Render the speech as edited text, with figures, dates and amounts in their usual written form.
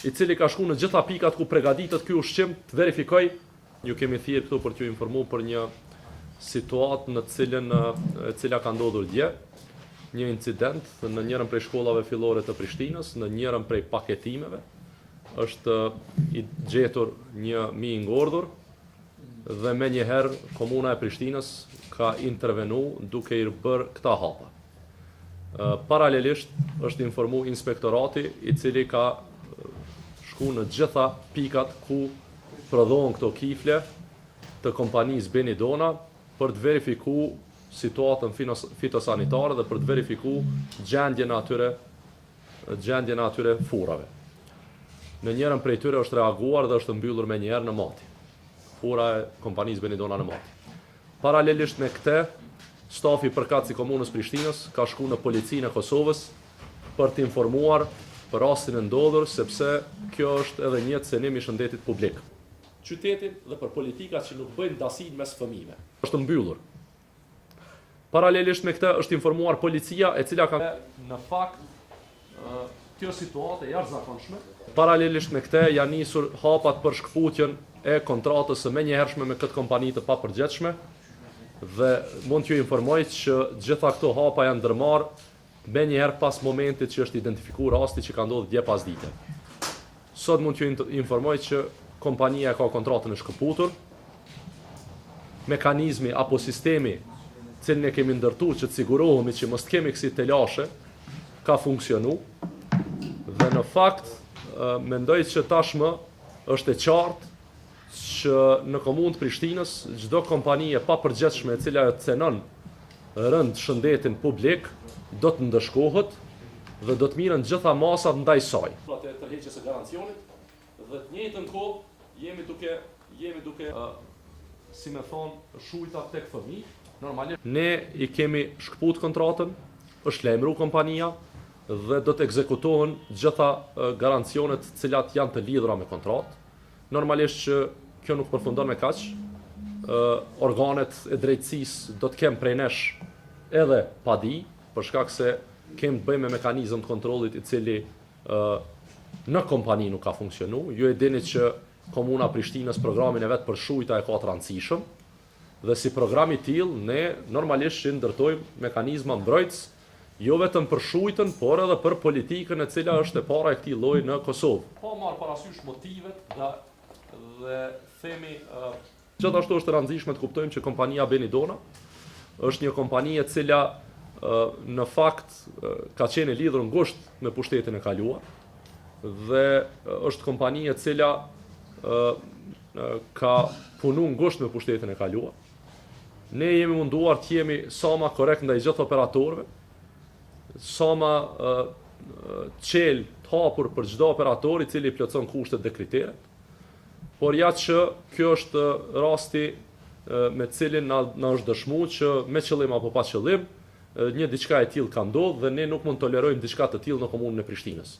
i cili ka shku në gjitha pikat ku përgatitet ky ushqim të verifikoj. Ju kemi thirrë këtu për t'ju informuar për një situatë në cila ka ndodhur dje, një incident në njërin prej shkollave fillore të Prishtinës, në njërin prej paketimeve, është i gjetur një mijë i ngordhur dhe me njëherë komuna e Prishtinës ka intervenu duke i bërë këta hapa. Paralelisht është informu inspektorati i cili ka shku në gjitha pikat ku prodhohen këto kifle të kompanisë Benidona për të verifiku situatën fitosanitare dhe për të verifiku gjendjen e atyre furrave. Në njërin prej tyre është reaguar dhe është mbyllur me njëherë në mati. Fura e kompanisë Benidona në mati. Paralelisht me këtë, stafi përkatësi i komunës Prishtinës ka shku në policinë e Kosovës për të informuar për rastin e ndodhur, sepse kjo është edhe një cënim i shëndetit publik. Qytetin dhe për politikat që nuk bëjnë dasin mes fëmijëve. Është mbyllur. Paralelisht me këtë është informuar policia e cila ka në fakt kjo situatë e jashtëzakonshme. Paralelisht me këtë janë nisur hapat për shkputjen e kontratës së menjëhershme me këtë kompani të papërgjegjshme dhe mund t'ju informoj që gjitha këto hapa janë ndërmarrë menjëherë pas momentit që është identifikuar rasti që ka ndodhur dje pas dite. Sot mund t'ju informoj që kompania ka kontratën e shkëputur, mekanizmi apo sistemi cilin e kemi ndërtu që të sigurohemi që mos kemi kësi telashe, ka funksionu, dhe në fakt, mendoj që tashmë është e qartë që në komunë të Prishtinës, çdo kompani e papërgjegjshme e cila e cenon rënd shëndetin publik, do të ndëshkohet dhe do të mirën gjitha masat ndaj saj. Të tërheqjes së garancionit dhe të njëjtën kohë jemi duke si me thonë shujta tek fëmijë. Normalisht ne i kemi shkput kontratën, është lajmëru kompania dhe do të ekzekutohen gjitha garancionet cilat janë të lidhura me kontratë. Normalisht që kjo nuk përfundon me kaq. Organet e drejtësisë do të kemë prej nesh edhe padi, për shkak se kemë të bëjmë me mekanizëm të kontrollit i cili në kompani nuk ka funksionu. Ju e dini që Komuna Prishtinës programin e vetë për shujta e ka të rëndësishëm, dhe si programi till, ne normalisht që ndërtojmë mekanizma mbrojtës, jo vetëm për shujtën, por edhe për politikën e cila është e para e këtij lloji në Kosovë. Pa marrë parasysh motivet dhe themi gjithashtu është e rëndësishme të kuptojmë që kompania Benidona është një kompani e cila në fakt ka qenë e lidhur ngushtë me pushtetin e kaluar dhe është kompani e cila ka punu ngushtë me pushtetin e kaluar. Ne jemi munduar të jemi sa ma korrekt ndaj gjithë operatorëve, sa ma qel të hapur për çdo operator i cili plotson kushtet dhe kriteret. Por ja që kjo është rasti me cilin na është dëshmuar që me qëllim apo pa qëllim, një diçka e tillë ka ndodhur dhe ne nuk mund tolerojmë diçka të tillë në komunën e Prishtinës.